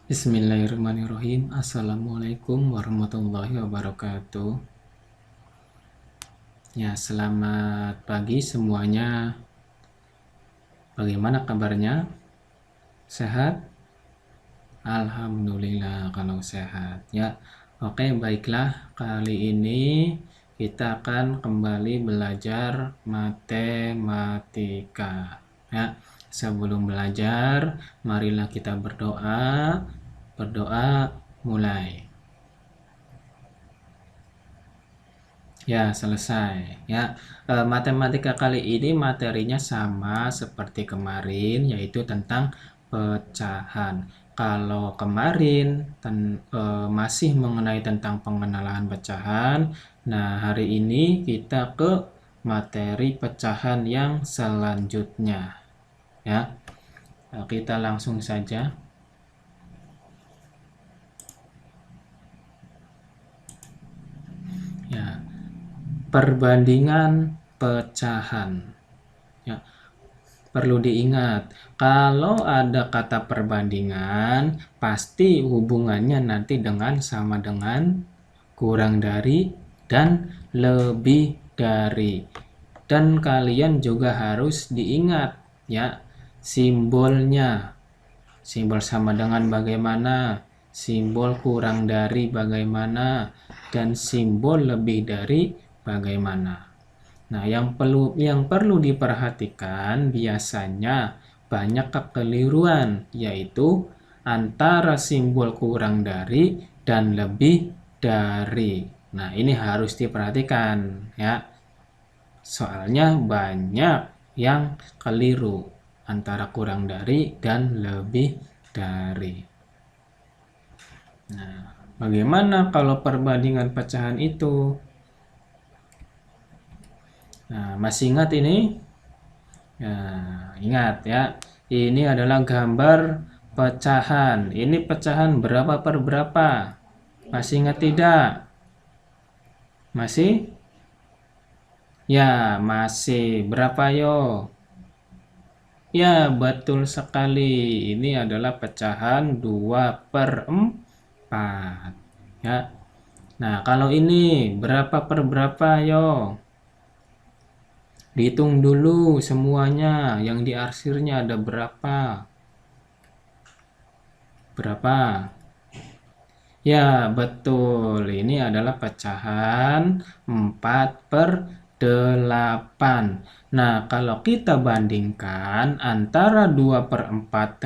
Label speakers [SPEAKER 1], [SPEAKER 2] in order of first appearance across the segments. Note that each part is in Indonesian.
[SPEAKER 1] Bismillahirrahmanirrahim. Assalamualaikum warahmatullahi wabarakatuh. Ya, selamat pagi semuanya. Bagaimana kabarnya? Sehat? Alhamdulillah kalau sehat. Ya, oke, baiklah. Kali ini kita akan kembali belajar matematika. Ya, sebelum belajar, marilah kita berdoa. Berdoa, mulai. Ya, selesai. Ya, matematika kali ini materinya sama seperti kemarin, yaitu tentang pecahan. Kalau kemarin masih mengenai tentang pengenalan pecahan, nah hari ini kita ke materi pecahan yang selanjutnya. Ya, kita langsung saja. Ya, perbandingan pecahan. Ya, perlu diingat, kalau ada kata perbandingan, pasti hubungannya nanti dengan sama dengan, kurang dari, dan lebih dari. Dan kalian juga harus diingat ya, simbolnya. Simbol sama dengan bagaimana, simbol kurang dari bagaimana, dan simbol lebih dari bagaimana. Nah, yang perlu diperhatikan biasanya banyak kekeliruan, yaitu antara simbol kurang dari dan lebih dari. Nah, ini harus diperhatikan ya. Soalnya banyak yang keliru antara kurang dari dan lebih dari. Nah, bagaimana kalau perbandingan pecahan itu? Nah, masih ingat ini? Nah, ingat ya, ini adalah gambar pecahan. Ini pecahan berapa per berapa? Masih ingat tidak? Masih? Ya, masih. Berapa yo? Ya, betul sekali. Ini adalah pecahan 2 per 4. Ya. Nah, kalau ini berapa per berapa yo? Dihitung dulu semuanya. Yang diarsirnya ada berapa? Berapa? Ya, betul. Ini adalah pecahan 4 per 8. Nah, kalau kita bandingkan antara 2 per 4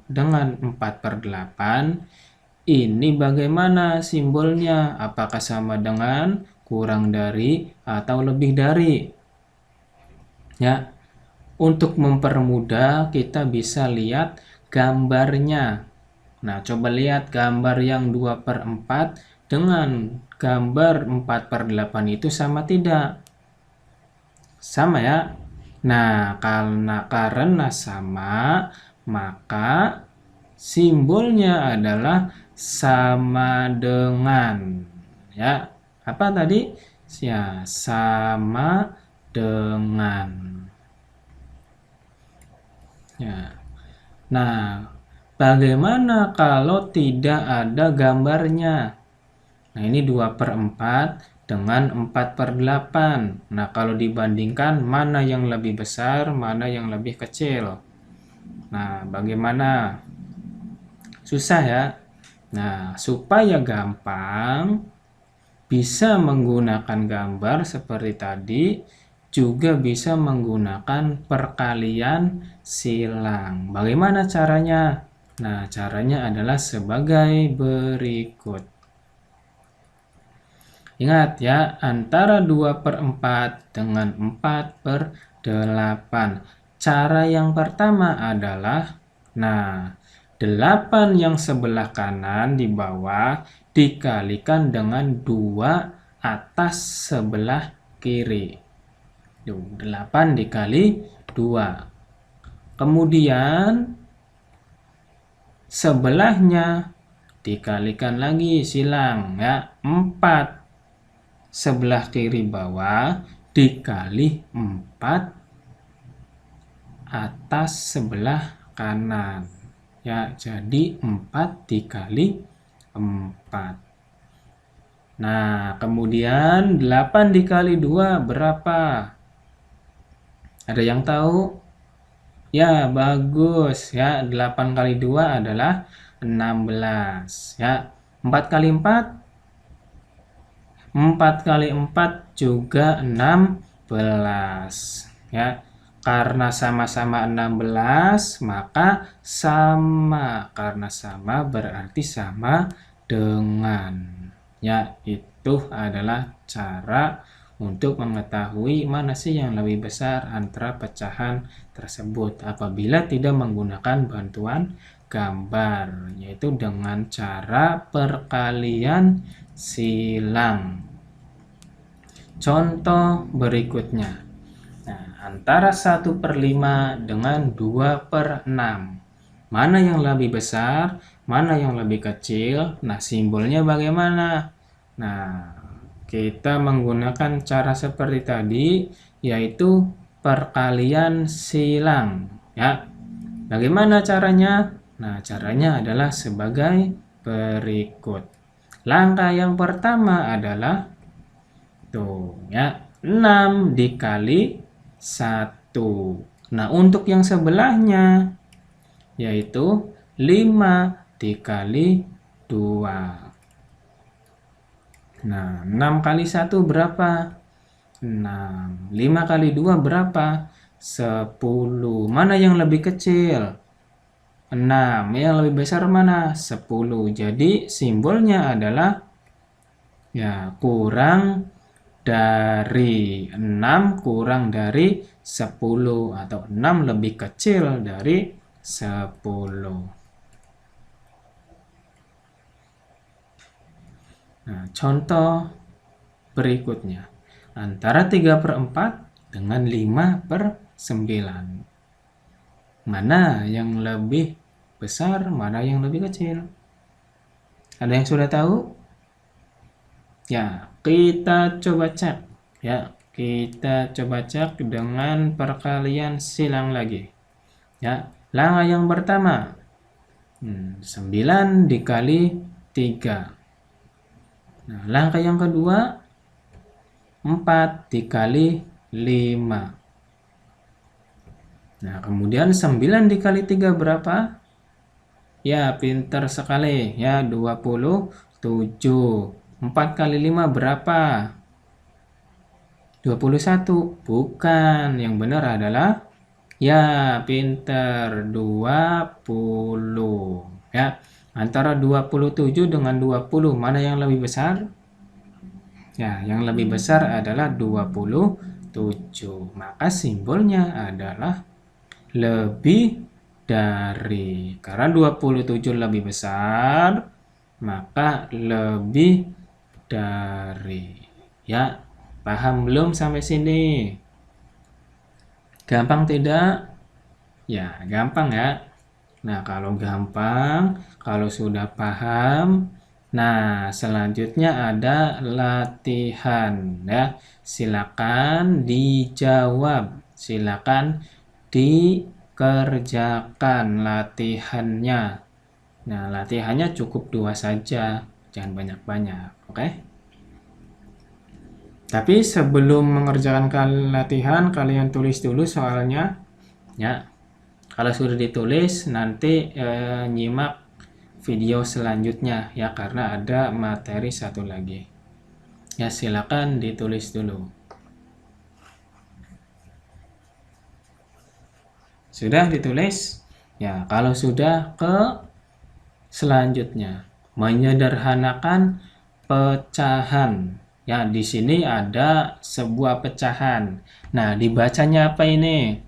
[SPEAKER 1] dengan 4 per 8, ini bagaimana simbolnya? Apakah sama dengan, kurang dari, atau lebih dari? Ya, untuk mempermudah kita bisa lihat gambarnya. Nah, coba lihat gambar yang 2 per 4 dengan gambar 4 per 8 itu sama tidak? Sama ya? Nah, karena sama, maka simbolnya adalah sama dengan. Ya, apa tadi? Ya, sama dengan. Ya. Nah, bagaimana kalau tidak ada gambarnya? Nah, ini 2 per 4 dengan 4 per 8. Nah, kalau dibandingkan, mana yang lebih besar, mana yang lebih kecil? Nah, bagaimana? Susah ya? Nah, supaya gampang, bisa menggunakan gambar seperti tadi, juga bisa menggunakan perkalian silang. Bagaimana caranya? Nah, caranya adalah sebagai berikut. Ingat ya, antara 2 per 4 dengan 4 per 8. Cara yang pertama adalah, nah, 8 yang sebelah kanan di bawah dikalikan dengan 2 atas sebelah kiri. 8 dikali 2. Kemudian sebelahnya dikalikan lagi silang ya, 4 sebelah kiri bawah dikali 4 atas sebelah kanan ya. Jadi 4 dikali 4. Nah, kemudian 8 dikali 2 berapa? Ada yang tahu? Ya, bagus ya. 8 kali 2 adalah 16 ya. 4 kali 4 kali 4 juga 16 ya. Karena sama-sama 16 maka sama. Karena sama berarti sama dengan, ya. Itu adalah cara untuk mengetahui mana sih yang lebih besar antara pecahan tersebut apabila tidak menggunakan bantuan gambar, yaitu dengan cara perkalian silang. Contoh berikutnya. Nah, antara 1/5 dengan 2/6. Mana yang lebih besar? Mana yang lebih kecil? Nah, simbolnya bagaimana? Nah, kita menggunakan cara seperti tadi, yaitu perkalian silang. Ya, bagaimana caranya? Nah, caranya adalah sebagai berikut. Langkah yang pertama adalah tuh, ya, 6 dikali 1. Nah, untuk yang sebelahnya yaitu 5 dikali 2. Nah, 6 kali 1 berapa? 6. 5 kali 2 berapa? 10. Mana yang lebih kecil? 6. Yang lebih besar mana? 10. Jadi simbolnya adalah, ya, kurang dari 6 kurang dari 10 atau 6 lebih kecil dari 10. Nah, contoh berikutnya. Antara 3/4 dengan 5/9. Mana yang lebih besar, mana yang lebih kecil? Ada yang sudah tahu? Ya, kita coba cek. Ya, kita coba cek dengan perkalian silang lagi. Ya, langkah yang pertama. 9 dikali 3. Nah, langkah yang kedua, 4 dikali 5. Nah, kemudian 9 dikali 3 berapa? Ya, pintar sekali. Ya, 27. 4 kali 5 berapa? 21. Bukan. Yang benar adalah, ya, pintar, 20. Ya, antara 27 dengan 20, mana yang lebih besar? Ya, yang lebih besar adalah 27. Maka simbolnya adalah lebih dari. Karena 27 lebih besar, maka lebih dari. Ya, paham belum sampai sini? Gampang tidak? Ya, gampang ya. Nah, kalau gampang, kalau sudah paham, nah, selanjutnya ada latihan ya. Silakan dijawab. Silakan dikerjakan latihannya. Nah, latihannya cukup 2 saja, jangan banyak-banyak, oke? Tapi sebelum mengerjakan latihan, kalian tulis dulu soalnya ya. Kalau sudah ditulis, nanti nyimak video selanjutnya ya, karena ada materi satu lagi. Ya, silakan ditulis dulu. Sudah ditulis? Ya, kalau sudah, ke selanjutnya. Menyederhanakan pecahan. Ya, di sini ada sebuah pecahan. Nah, dibacanya apa ini?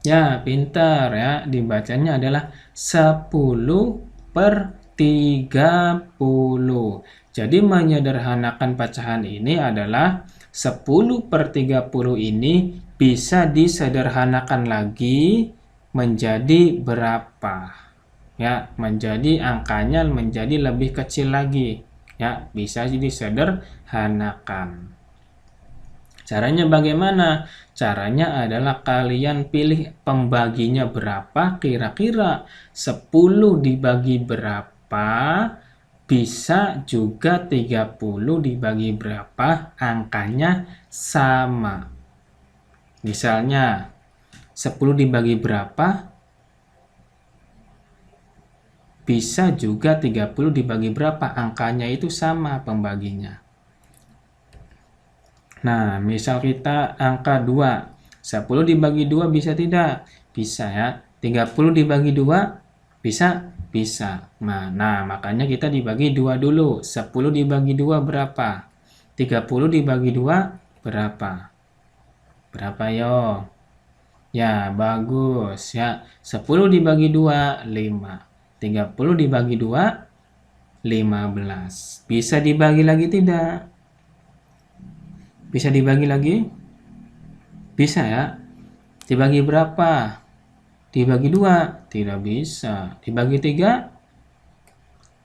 [SPEAKER 1] Ya, pintar ya. Dibacanya adalah 10/30. Jadi menyederhanakan pecahan ini adalah 10/30 ini bisa disederhanakan lagi menjadi berapa? Ya, menjadi angkanya menjadi lebih kecil lagi. Ya, bisa disederhanakan. Caranya bagaimana? Caranya adalah kalian pilih pembaginya berapa, kira-kira 10 dibagi berapa, bisa juga 30 dibagi berapa, angkanya sama. Misalnya 10 dibagi berapa, bisa juga 30 dibagi berapa, angkanya itu sama pembaginya. Nah, misal kita angka 2, 10 dibagi 2 bisa tidak? Bisa ya. 30 dibagi 2 bisa? Bisa. Nah, makanya kita dibagi 2 dulu. 10 dibagi 2 berapa? 30 dibagi 2 berapa? Berapa yo? Ya, bagus ya. 10 dibagi 2, 5. 30 dibagi 2, 15. Bisa dibagi lagi tidak? Bisa dibagi lagi? Bisa ya. Dibagi berapa? Dibagi 2? Tidak bisa. Dibagi 3?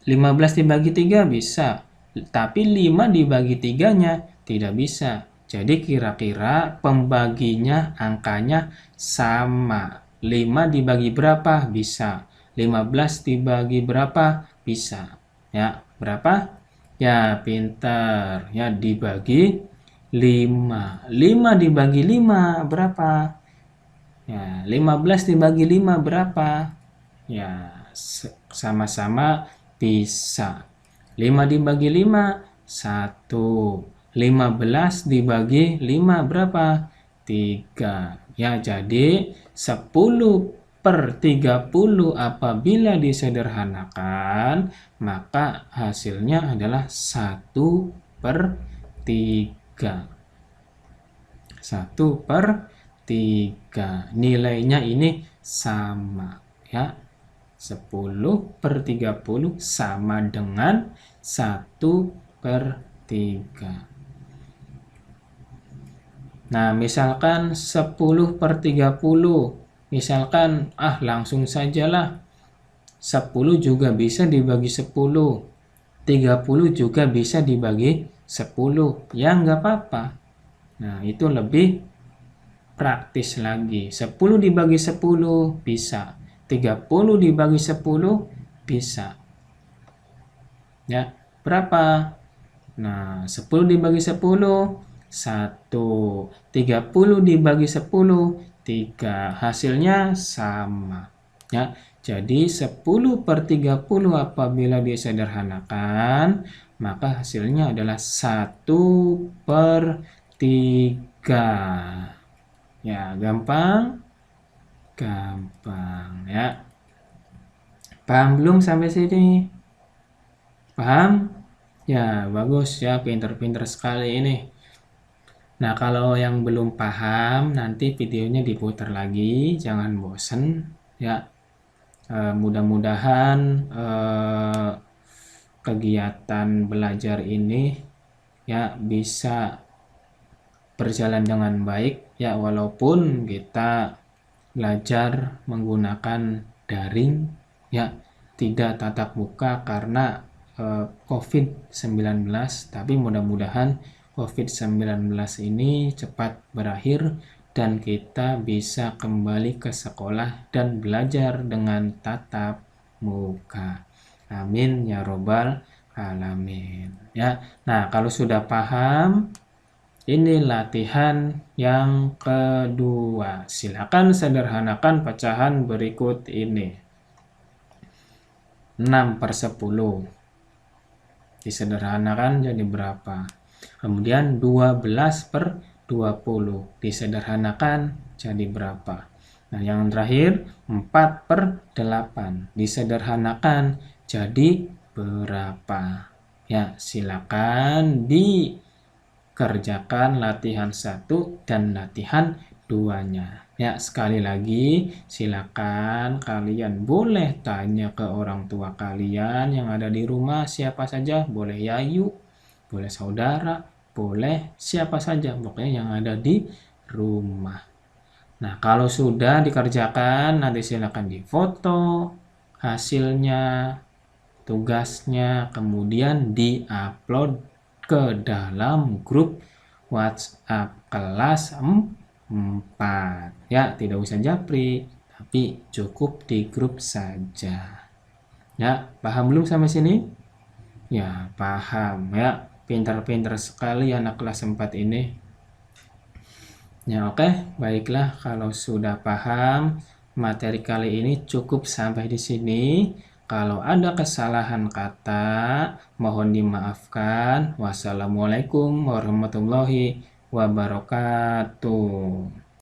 [SPEAKER 1] 15 dibagi 3 bisa. Tapi 5 dibagi 3-nya tidak bisa. Jadi kira-kira pembaginya angkanya sama. 5 dibagi berapa? Bisa. 15 dibagi berapa? Bisa. Ya, berapa? Ya, pintar. Ya, dibagi 5. 5 dibagi 5 berapa? Ya, 15 dibagi 5 berapa? Ya, sama-sama bisa. 5 dibagi 5, 1. 15 dibagi 5 berapa? 3. Ya, jadi 10/30 apabila disederhanakan, maka hasilnya adalah 1/3. 1/3. Nilainya ini sama ya. 10/30 sama dengan 1/3. Nah, misalkan 10/30. Misalkan langsung sajalah. 10 juga bisa dibagi 10. 30 juga bisa dibagi 10. Ya nggak apa-apa. Nah, itu lebih praktis lagi. 10 dibagi 10 bisa. 30 dibagi 10 bisa. Ya, berapa? Nah, 10 dibagi 10, 1. 30 dibagi 10, 3. Hasilnya sama. Ya, jadi 10/30 apabila disederhanakan, maka hasilnya adalah 1/3. Ya, gampang? Gampang ya. Paham belum sampai sini? Paham? Ya, bagus ya, pinter-pinter sekali ini. Nah, kalau yang belum paham, nanti videonya diputar lagi, jangan bosen ya. Mudah-mudahan kegiatan belajar ini ya bisa berjalan dengan baik ya, walaupun kita belajar menggunakan daring ya, tidak tatap muka karena COVID-19, tapi mudah-mudahan COVID-19 ini cepat berakhir dan kita bisa kembali ke sekolah dan belajar dengan tatap muka. Amin ya robbal alamin ya. Nah, kalau sudah paham, ini latihan yang kedua. Silakan sederhanakan pecahan berikut ini. 6/10. Disederhanakan jadi berapa? Kemudian 12/20. Disederhanakan jadi berapa? Nah, yang terakhir 4/8. Disederhanakan jadi berapa? Ya, silakan dikerjakan latihan 1 dan latihan 2-nya. Ya, sekali lagi silakan kalian boleh tanya ke orang tua kalian yang ada di rumah, siapa saja, boleh yayu, boleh saudara, boleh siapa saja, pokoknya yang ada di rumah. Nah, kalau sudah dikerjakan, nanti silakan difoto hasilnya, tugasnya, kemudian diupload ke dalam grup WhatsApp kelas 4. Ya, tidak usah japri, tapi cukup di grup saja. Ya, paham belum sampai sini? Ya, paham ya. Pintar-pintar sekali anak kelas 4 ini. Ya, oke. Baiklah, kalau sudah paham, materi kali ini cukup sampai di sini. Kalau ada kesalahan kata, mohon dimaafkan. Wassalamualaikum warahmatullahi wabarakatuh.